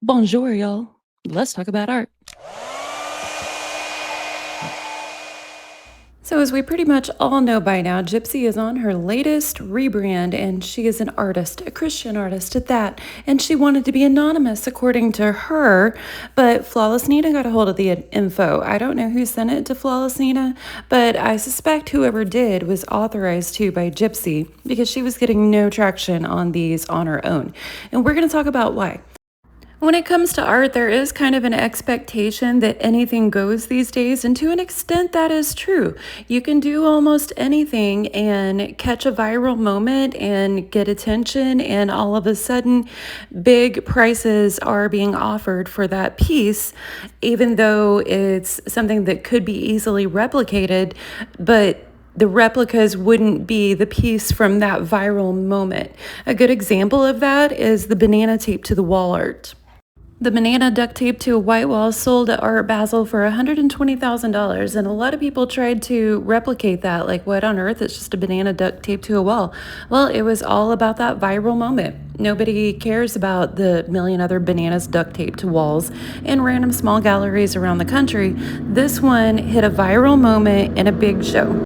Bonjour, y'all. Let's talk about art. So, as we pretty much all know by now, Gypsy is on her latest rebrand, and she is an artist, a Christian artist at that. And she wanted to be anonymous, according to her. But Flawless Nina got a hold of the info. I don't know who sent it to Flawless Nina, but I suspect whoever did was authorized to by Gypsy because she was getting no traction on these on her own. And we're going to talk about why. When it comes to art, there is kind of an expectation that anything goes these days, and to an extent, that is true. You can do almost anything and catch a viral moment and get attention, and all of a sudden, big prices are being offered for that piece, even though it's something that could be easily replicated, but the replicas wouldn't be the piece from that viral moment. A good example of that is the banana tape to the wall art. The banana duct tape to a white wall sold at Art Basel for $120,000, and a lot of people tried to replicate that. Like, what on earth? It's just a banana duct tape to a wall. Well, it was all about that viral moment. Nobody cares about the million other bananas duct taped to walls in random small galleries around the country. This one hit a viral moment in a big show.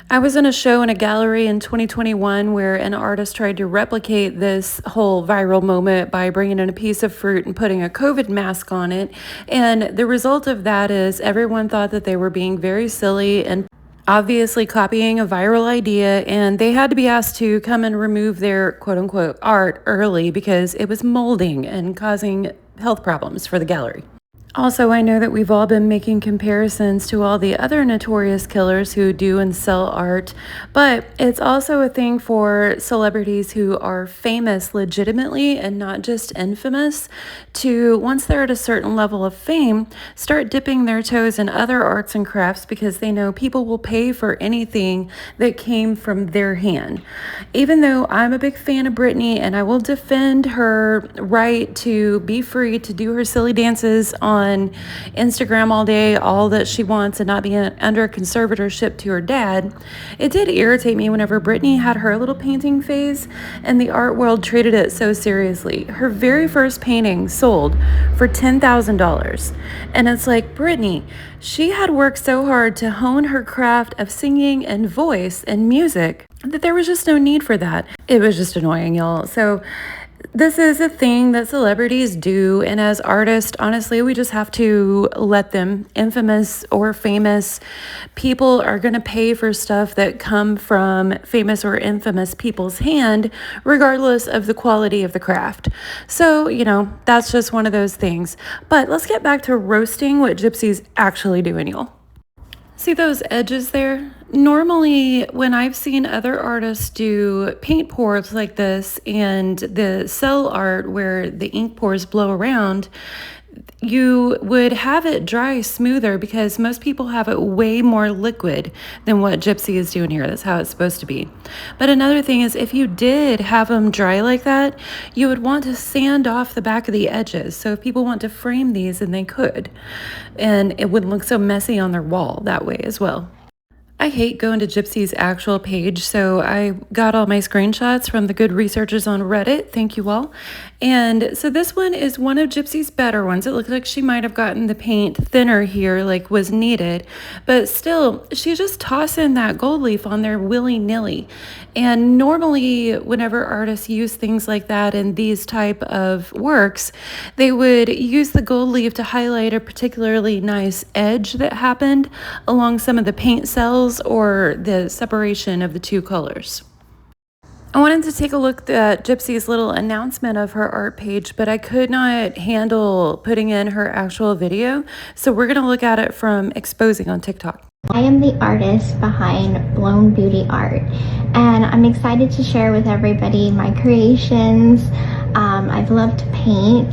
I was in a show in a gallery in 2021 where an artist tried to replicate this whole viral moment by bringing in a piece of fruit and putting a COVID mask on it. And the result of that is everyone thought that they were being very silly and obviously copying a viral idea, and they had to be asked to come and remove their quote unquote art early because it was molding and causing health problems for the gallery. Also, I know that we've all been making comparisons to all the other notorious killers who do and sell art, but it's also a thing for celebrities who are famous legitimately and not just infamous to, once they're at a certain level of fame, start dipping their toes in other arts and crafts because they know people will pay for anything that came from their hand. Even though I'm a big fan of Britney and I will defend her right to be free to do her silly dances on Instagram all day, all that she wants, and not be under conservatorship to her dad, it did irritate me whenever Britney had her little painting phase and the art world treated it so seriously. Her very first painting sold for $10,000. And it's like, Britney, she had worked so hard to hone her craft of singing and voice and music that there was just no need for that. It was just annoying, y'all. So this is a thing that celebrities do, and as artists, honestly, we just have to let them. Infamous or famous people are going to pay for stuff that come from famous or infamous people's hand, regardless of the quality of the craft. So, that's just one of those things. But let's get back to roasting what Gypsy's actually doing, y'all. See those edges there? Normally, when I've seen other artists do paint pours like this and the cell art where the ink pores blow around, you would have it dry smoother because most people have it way more liquid than what Gypsy is doing here. That's how it's supposed to be. But another thing is, if you did have them dry like that, you would want to sand off the back of the edges. So if people want to frame these, then they could. And it wouldn't look so messy on their wall that way as well. I hate going to Gypsy's actual page, so I got all my screenshots from the good researchers on Reddit. Thank you all. And so this one is one of Gypsy's better ones. It looks like she might have gotten the paint thinner here, like was needed, but still, she's just tossing that gold leaf on there willy-nilly. And normally, whenever artists use things like that in these type of works, they would use the gold leaf to highlight a particularly nice edge that happened along some of the paint cells or the separation of the two colors. I wanted to take a look at Gypsy's little announcement of her art page, but I could not handle putting in her actual video, so we're going to look at it from Exposing on TikTok. I am the artist behind Blown Beauty Art, and I'm excited to share with everybody my creations. I've loved to paint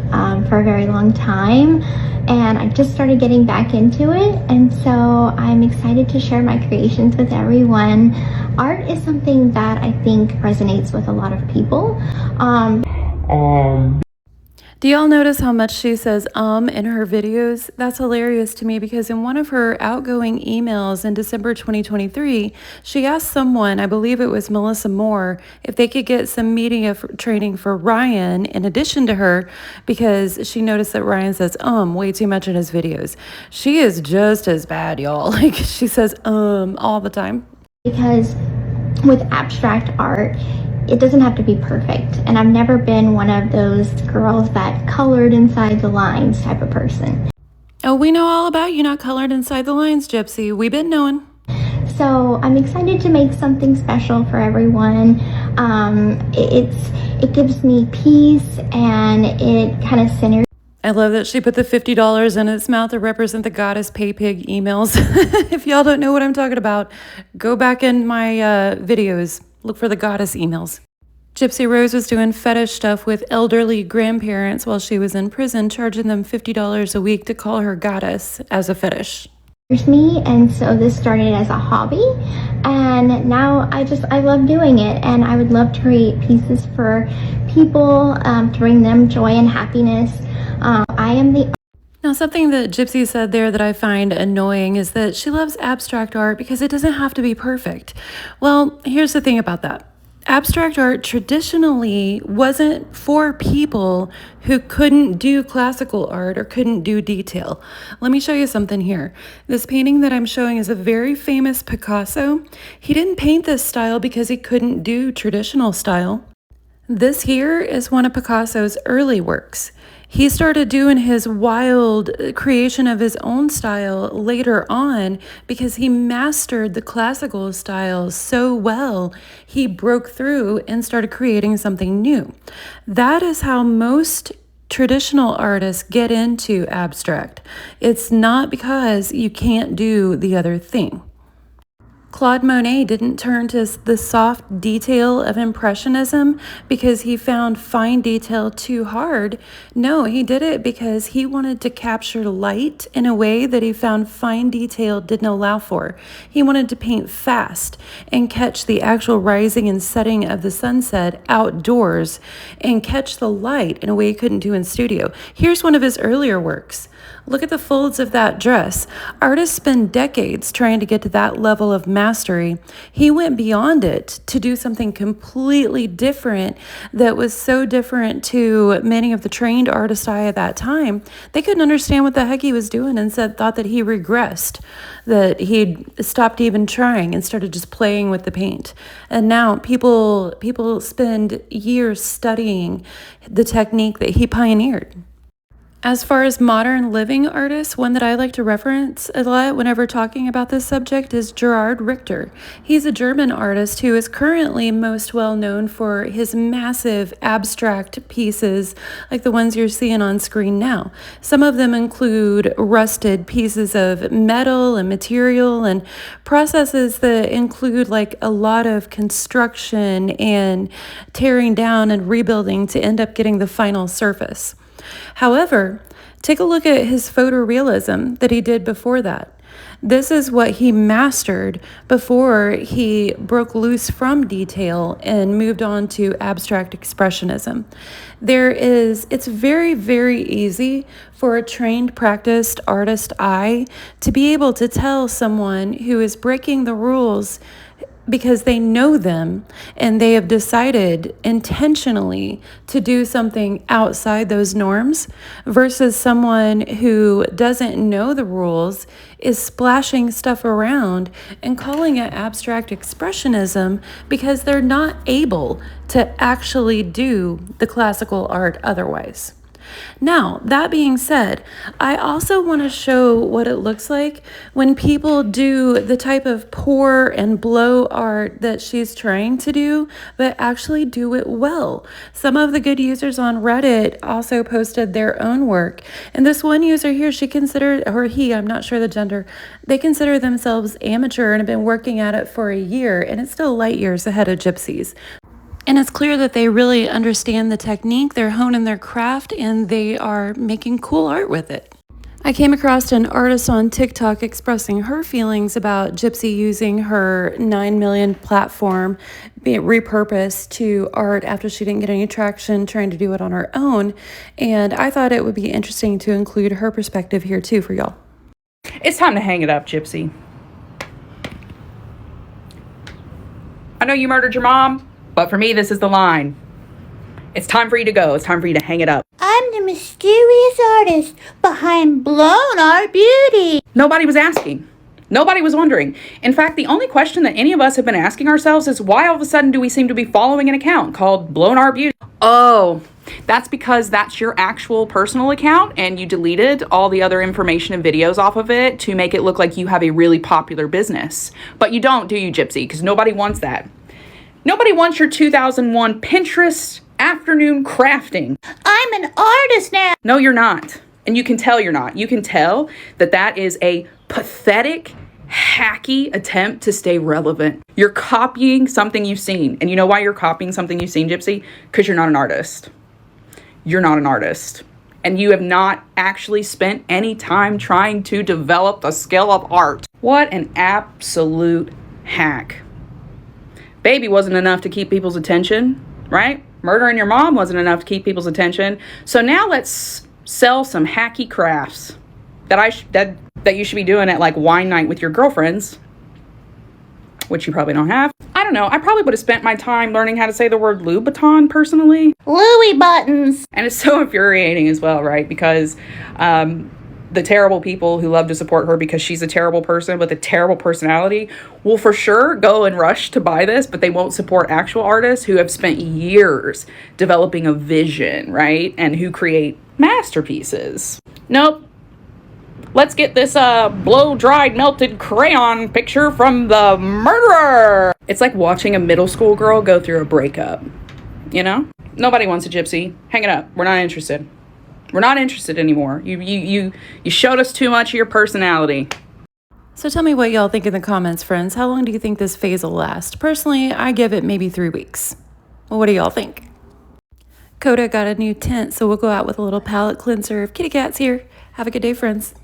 for a very long time, and I just started getting back into it, and so I'm excited to share my creations with everyone. Art is something that I think resonates with a lot of people. Do y'all notice how much she says in her videos? That's hilarious to me because in one of her outgoing emails in December 2023, she asked someone, I believe it was Melissa Moore, if they could get some media training for Ryan in addition to her because she noticed that Ryan says way too much in his videos. She is just as bad, y'all. Like she says all the time. Because with abstract art, it doesn't have to be perfect. And I've never been one of those girls that colored inside the lines type of person. Oh, we know all about you not colored inside the lines, Gypsy. We've been knowing. So I'm excited to make something special for everyone. It gives me peace and it kind of centers. I love that she put the $50 in its mouth to represent the goddess pay pig emails. If y'all don't know what I'm talking about, go back in my videos. Look for the goddess emails. Gypsy Rose was doing fetish stuff with elderly grandparents while she was in prison, charging them $50 a week to call her goddess as a fetish. Me, and so this started as a hobby, and now I love doing it, and I would love to create pieces for people to bring them joy and happiness. I am the Now, something that Gypsy said there that I find annoying is that she loves abstract art because it doesn't have to be perfect. Well, here's the thing about that. Abstract art traditionally wasn't for people who couldn't do classical art or couldn't do detail. Let me show you something here. This painting that I'm showing is a very famous Picasso. He didn't paint this style because he couldn't do traditional style. This here is one of Picasso's early works. He started doing his wild creation of his own style later on because he mastered the classical style so well, he broke through and started creating something new. That is how most traditional artists get into abstract. It's not because you can't do the other thing. Claude Monet didn't turn to the soft detail of Impressionism because he found fine detail too hard. No, he did it because he wanted to capture light in a way that he found fine detail didn't allow for. He wanted to paint fast and catch the actual rising and setting of the sunset outdoors and catch the light in a way he couldn't do in studio. Here's one of his earlier works. Look at the folds of that dress. Artists spend decades trying to get to that level of mastery. He went beyond it to do something completely different that was so different to many of the trained artist eye at that time. They couldn't understand what the heck he was doing and thought that he regressed, that he'd stopped even trying and started just playing with the paint. And now people spend years studying the technique that he pioneered. As far as modern living artists, one that I like to reference a lot whenever talking about this subject is Gerhard Richter. He's a German artist who is currently most well known for his massive abstract pieces like the ones you're seeing on screen now. Some of them include rusted pieces of metal and material and processes that include like a lot of construction and tearing down and rebuilding to end up getting the final surface. However, take a look at his photorealism that he did before that. This is what he mastered before he broke loose from detail and moved on to abstract expressionism. It's very, very easy for a trained, practiced artist eye to be able to tell someone who is breaking the rules because they know them and they have decided intentionally to do something outside those norms versus someone who doesn't know the rules, is splashing stuff around and calling it abstract expressionism because they're not able to actually do the classical art otherwise. Now, that being said, I also want to show what it looks like when people do the type of pour and blow art that she's trying to do, but actually do it well. Some of the good users on Reddit also posted their own work. And this one user here, I'm not sure the gender, they consider themselves amateur and have been working at it for a year, and it's still light years ahead of Gypsy's. And it's clear that they really understand the technique, they're honing their craft, and they are making cool art with it. I came across an artist on TikTok expressing her feelings about Gypsy using her 9 million platform being repurposed to art after she didn't get any traction trying to do it on her own. And I thought it would be interesting to include her perspective here too for y'all. It's time to hang it up, Gypsy. I know you murdered your mom, but for me, this is the line. It's time for you to go. It's time for you to hang it up. I'm the mysterious artist behind Blown Art Beauty. Nobody was asking. Nobody was wondering. In fact, the only question that any of us have been asking ourselves is why all of a sudden do we seem to be following an account called Blown Art Beauty? Oh, that's because that's your actual personal account and you deleted all the other information and videos off of it to make it look like you have a really popular business. But you don't, do you, Gypsy? Because nobody wants that. Nobody wants your 2001 Pinterest afternoon crafting. I'm an artist now. No, you're not. And you can tell you're not. You can tell that that is a pathetic, hacky attempt to stay relevant. You're copying something you've seen. And you know why you're copying something you've seen, Gypsy? Because you're not an artist. You're not an artist. And you have not actually spent any time trying to develop the skill of art. What an absolute hack. Baby wasn't enough to keep people's attention, right? Murdering your mom wasn't enough to keep people's attention. So now let's sell some hacky crafts that you should be doing at like wine night with your girlfriends, which you probably don't have. I don't know. I probably would have spent my time learning how to say the word Louboutin personally. Louis buttons. And it's so infuriating as well, right? Because the terrible people who love to support her because she's a terrible person with a terrible personality will for sure go and rush to buy this, but they won't support actual artists who have spent years developing a vision, right? And who create masterpieces. Nope. Let's get this blow-dried melted crayon picture from the murderer. It's like watching a middle school girl go through a breakup, you know? Nobody wants a Gypsy. Hang it up. We're not interested. We're not interested anymore. You showed us too much of your personality. So tell me what y'all think in the comments, friends. How long do you think this phase will last? Personally, I give it maybe 3 weeks. Well, what do y'all think? Coda got a new tent, so we'll go out with a little palette cleanser of kitty cats here. Have a good day, friends.